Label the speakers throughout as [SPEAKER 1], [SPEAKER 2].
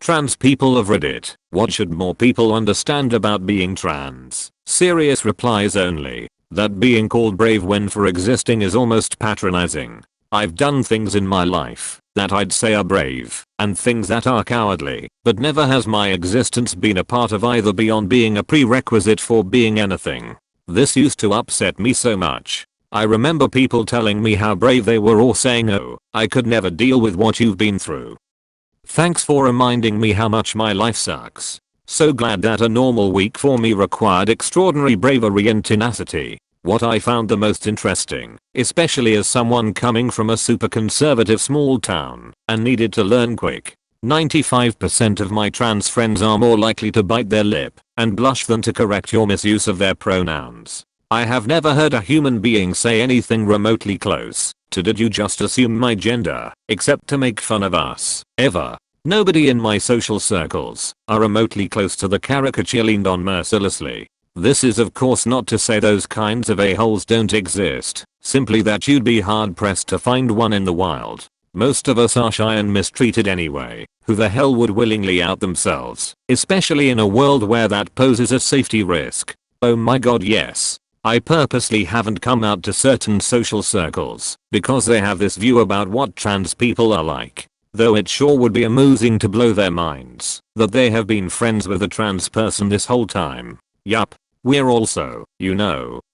[SPEAKER 1] Trans people of Reddit, what should more people understand about being trans? Serious replies only. That being called brave when for existing is almost patronizing. I've done things in my life that I'd say are brave, and things that are cowardly, but never has my existence been a part of either beyond being a prerequisite for being anything. This used to upset me so much. I remember people telling me how brave they were or saying, "Oh, I could never deal with what you've been through." Thanks for reminding me how much my life sucks. So glad that a normal week for me required extraordinary bravery and tenacity. What I found the most interesting, especially as someone coming from a super conservative small town and needed to learn quick, 95% of my trans friends are more likely to bite their lip and blush than to correct your misuse of their pronouns. I have never heard a human being say anything remotely close to "did you just assume my gender," except to make fun of us, ever. Nobody in my social circles are remotely close to the caricature leaned on mercilessly. This is of course not to say those kinds of a-holes don't exist, simply that you'd be hard pressed to find one in the wild. Most of us are shy and mistreated anyway. Who the hell would willingly out themselves, especially in a world where that poses a safety risk? Oh my god, yes. I purposely haven't come out to certain social circles because they have this view about what trans people are like. Though it sure would be amusing to blow their minds that they have been friends with a trans person this whole time. Yup. We're also,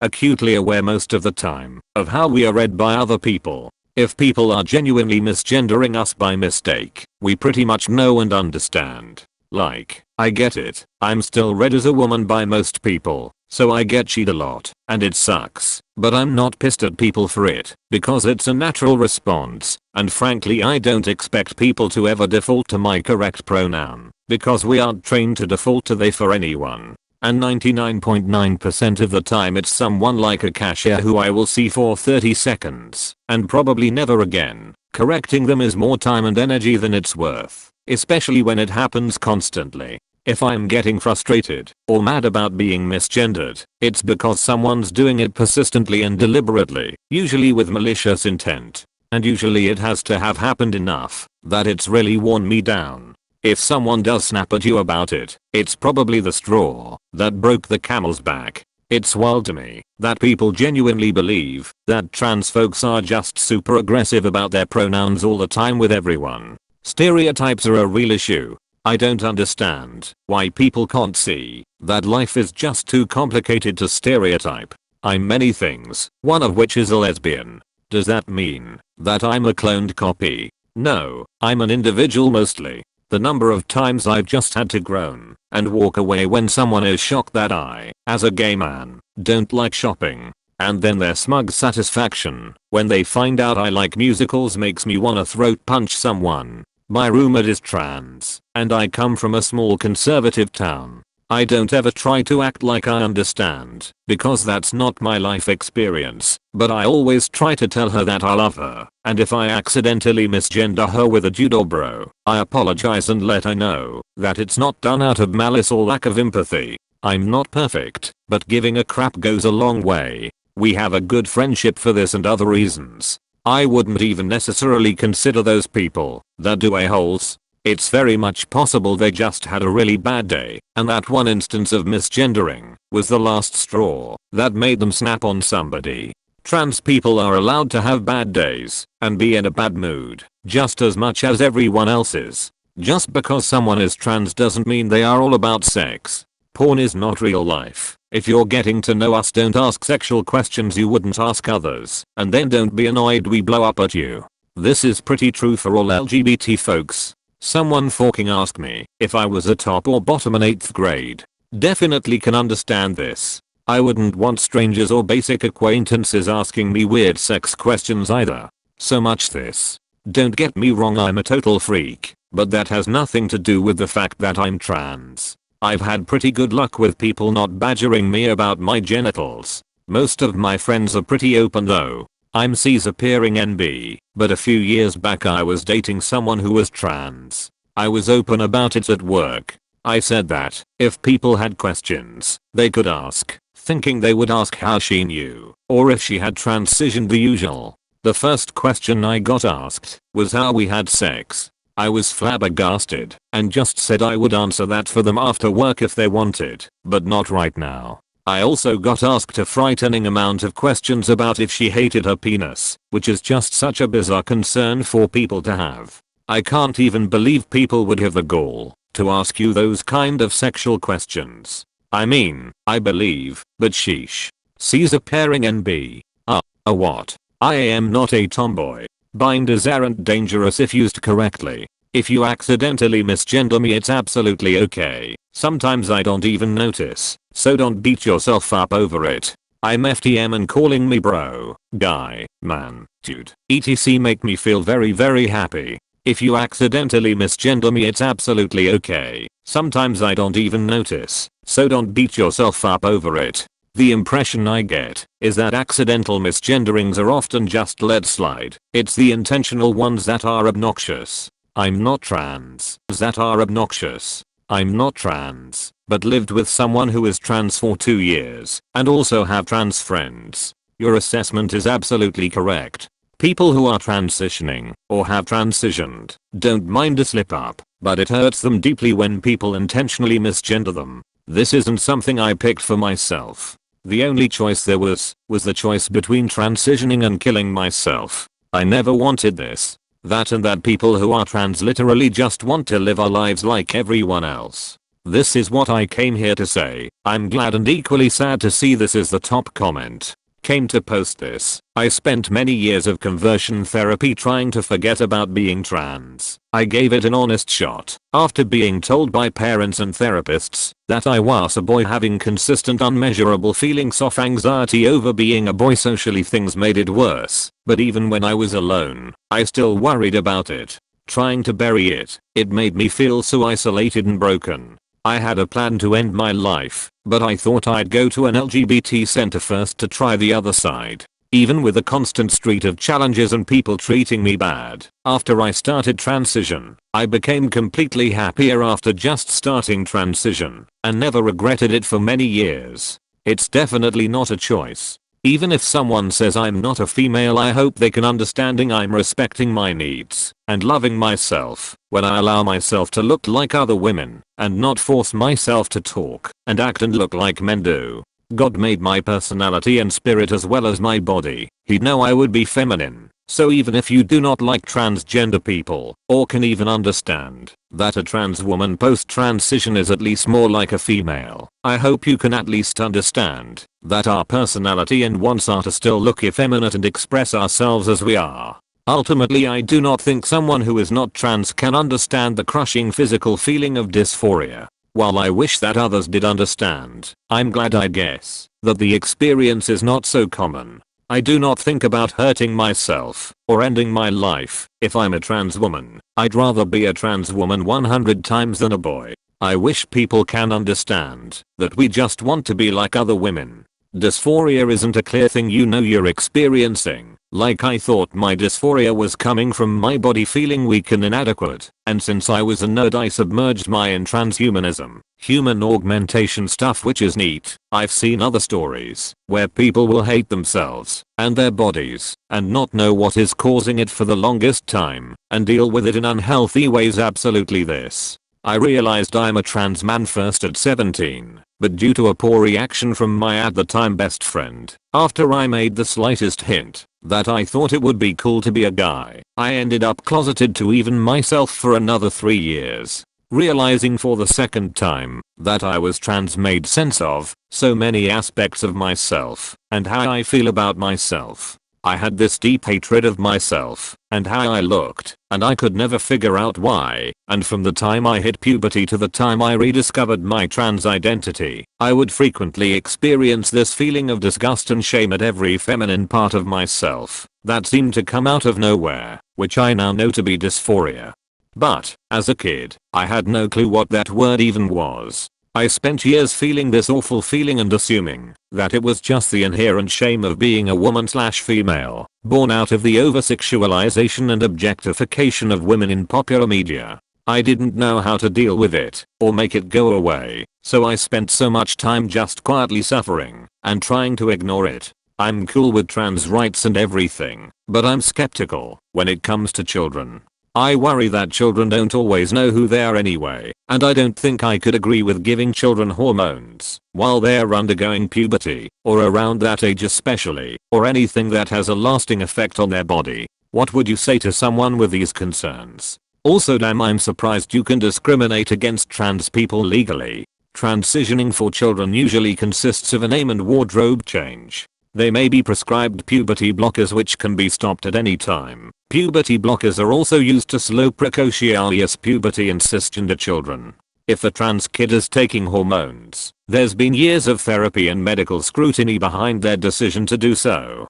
[SPEAKER 1] acutely aware most of the time of how we are read by other people. If people are genuinely misgendering us by mistake, we pretty much know and understand. Like, I get it, I'm still read as a woman by most people, so I get cheated a lot, and it sucks, but I'm not pissed at people for it, because it's a natural response, and frankly I don't expect people to ever default to my correct pronoun, because we aren't trained to default to they for anyone. And 99.9% of the time it's someone like a cashier who I will see for 30 seconds, and probably never again. Correcting them is more time and energy than it's worth, especially when it happens constantly. If I'm getting frustrated or mad about being misgendered, it's because someone's doing it persistently and deliberately, usually with malicious intent. And usually it has to have happened enough that it's really worn me down. If someone does snap at you about it, it's probably the straw that broke the camel's back. It's wild to me that people genuinely believe that trans folks are just super aggressive about their pronouns all the time with everyone. Stereotypes are a real issue. I don't understand why people can't see that life is just too complicated to stereotype. I'm many things, one of which is a lesbian. Does that mean that I'm a cloned copy? No, I'm an individual mostly. The number of times I've just had to groan and walk away when someone is shocked that I, as a gay man, don't like shopping. And then their smug satisfaction when they find out I like musicals makes me wanna throat punch someone. My roommate is trans, and I come from a small conservative town. I don't ever try to act like I understand, because that's not my life experience, but I always try to tell her that I love her, and if I accidentally misgender her with a dude or bro, I apologize and let her know that it's not done out of malice or lack of empathy. I'm not perfect, but giving a crap goes a long way. We have a good friendship for this and other reasons. I wouldn't even necessarily consider those people that do a-holes. It's very much possible they just had a really bad day, and that one instance of misgendering was the last straw that made them snap on somebody. Trans people are allowed to have bad days and be in a bad mood just as much as everyone else is. Just because someone is trans doesn't mean they are all about sex. Porn is not real life. If you're getting to know us, don't ask sexual questions you wouldn't ask others, and then don't be annoyed we blow up at you. This is pretty true for all LGBT folks. Someone fucking asked me if I was a top or bottom in 8th grade. Definitely can understand this. I wouldn't want strangers or basic acquaintances asking me weird sex questions either. So much this. Don't get me wrong, I'm a total freak, but that has nothing to do with the fact that I'm trans. I've had pretty good luck with people not badgering me about my genitals. Most of my friends are pretty open though. I'm cis appearing NB, but a few years back I was dating someone who was trans. I was open about it at work. I said that if people had questions, they could ask, thinking they would ask how she knew, or if she had transitioned the usual. The first question I got asked was how we had sex. I was flabbergasted and just said I would answer that for them after work if they wanted, but not right now. I also got asked a frightening amount of questions about if she hated her penis, which is just such a bizarre concern for people to have. I can't even believe people would have the gall to ask you those kind of sexual questions. I mean, I believe, but sheesh. Caesar pairing NB. A what? I am not a tomboy. Binders aren't dangerous if used correctly. If you accidentally misgender me, it's absolutely okay. Sometimes I don't even notice, so don't beat yourself up over it. I'm FTM and calling me bro, guy, man, dude, etc. make me feel very happy. If you accidentally misgender me, it's absolutely okay. Sometimes I don't even notice, so don't beat yourself up over it. The impression I get is that accidental misgenderings are often just let slide. It's the intentional ones that are obnoxious. I'm not trans. That are obnoxious. I'm not trans, but lived with someone who is trans for 2 years and also have trans friends. Your assessment is absolutely correct. People who are transitioning or have transitioned don't mind a slip up, but it hurts them deeply when people intentionally misgender them. This isn't something I picked for myself. The only choice there was the choice between transitioning and killing myself. I never wanted this. That and that people who are trans literally just want to live our lives like everyone else. This is what I came here to say. I'm glad and equally sad to see this is the top comment. Came to post this. I spent many years of conversion therapy trying to forget about being trans. I gave it an honest shot after being told by parents and therapists that I was a boy having consistent unmeasurable feelings of anxiety over being a boy. Socially things made it worse, but even when I was alone, I still worried about it. Trying to bury it, it made me feel so isolated and broken. I had a plan to end my life, but I thought I'd go to an LGBT center first to try the other side. Even with a constant street of challenges and people treating me bad, after I started transition, I became completely happier after just starting transition, and never regretted it for many years. It's definitely not a choice. Even if someone says I'm not a female, I hope they can understanding I'm respecting my needs and loving myself when I allow myself to look like other women and not force myself to talk and act and look like men do. God made my personality and spirit as well as my body. He'd know I would be feminine. So even if you do not like transgender people or can even understand that a trans woman post-transition is at least more like a female, I hope you can at least understand that our personality and wants are to still look effeminate and express ourselves as we are. Ultimately, I do not think someone who is not trans can understand the crushing physical feeling of dysphoria. While I wish that others did understand, I'm glad, I guess, that the experience is not so common. I do not think about hurting myself or ending my life if I'm a trans woman. I'd rather be a trans woman 100 times than a boy. I wish people can understand that we just want to be like other women. Dysphoria isn't a clear thing you know you're experiencing. Like I thought my dysphoria was coming from my body feeling weak and inadequate, and since I was a nerd I submerged my in transhumanism, human augmentation stuff, which is neat. I've seen other stories where people will hate themselves and their bodies and not know what is causing it for the longest time and deal with it in unhealthy ways. Absolutely this. I realized I'm a trans man first at 17, but due to a poor reaction from my at the time best friend, after I made the slightest hint that I thought it would be cool to be a guy, I ended up closeted to even myself for another 3 years. Realizing for the second time that I was trans made sense of so many aspects of myself and how I feel about myself. I had this deep hatred of myself and how I looked, and I could never figure out why, and from the time I hit puberty to the time I rediscovered my trans identity, I would frequently experience this feeling of disgust and shame at every feminine part of myself that seemed to come out of nowhere, which I now know to be dysphoria. But, as a kid, I had no clue what that word even was. I spent years feeling this awful feeling and assuming that it was just the inherent shame of being a woman/female, born out of the over-sexualization and objectification of women in popular media. I didn't know how to deal with it or make it go away, so I spent so much time just quietly suffering and trying to ignore it. I'm cool with trans rights and everything, but I'm skeptical when it comes to children. I worry that children don't always know who they are anyway, and I don't think I could agree with giving children hormones while they're undergoing puberty, or around that age especially, or anything that has a lasting effect on their body. What would you say to someone with these concerns? Also, damn, I'm surprised you can discriminate against trans people legally. Transitioning for children usually consists of a name and wardrobe change. They may be prescribed puberty blockers which can be stopped at any time. Puberty blockers are also used to slow precocious puberty in cisgender children. If a trans kid is taking hormones, there's been years of therapy and medical scrutiny behind their decision to do so.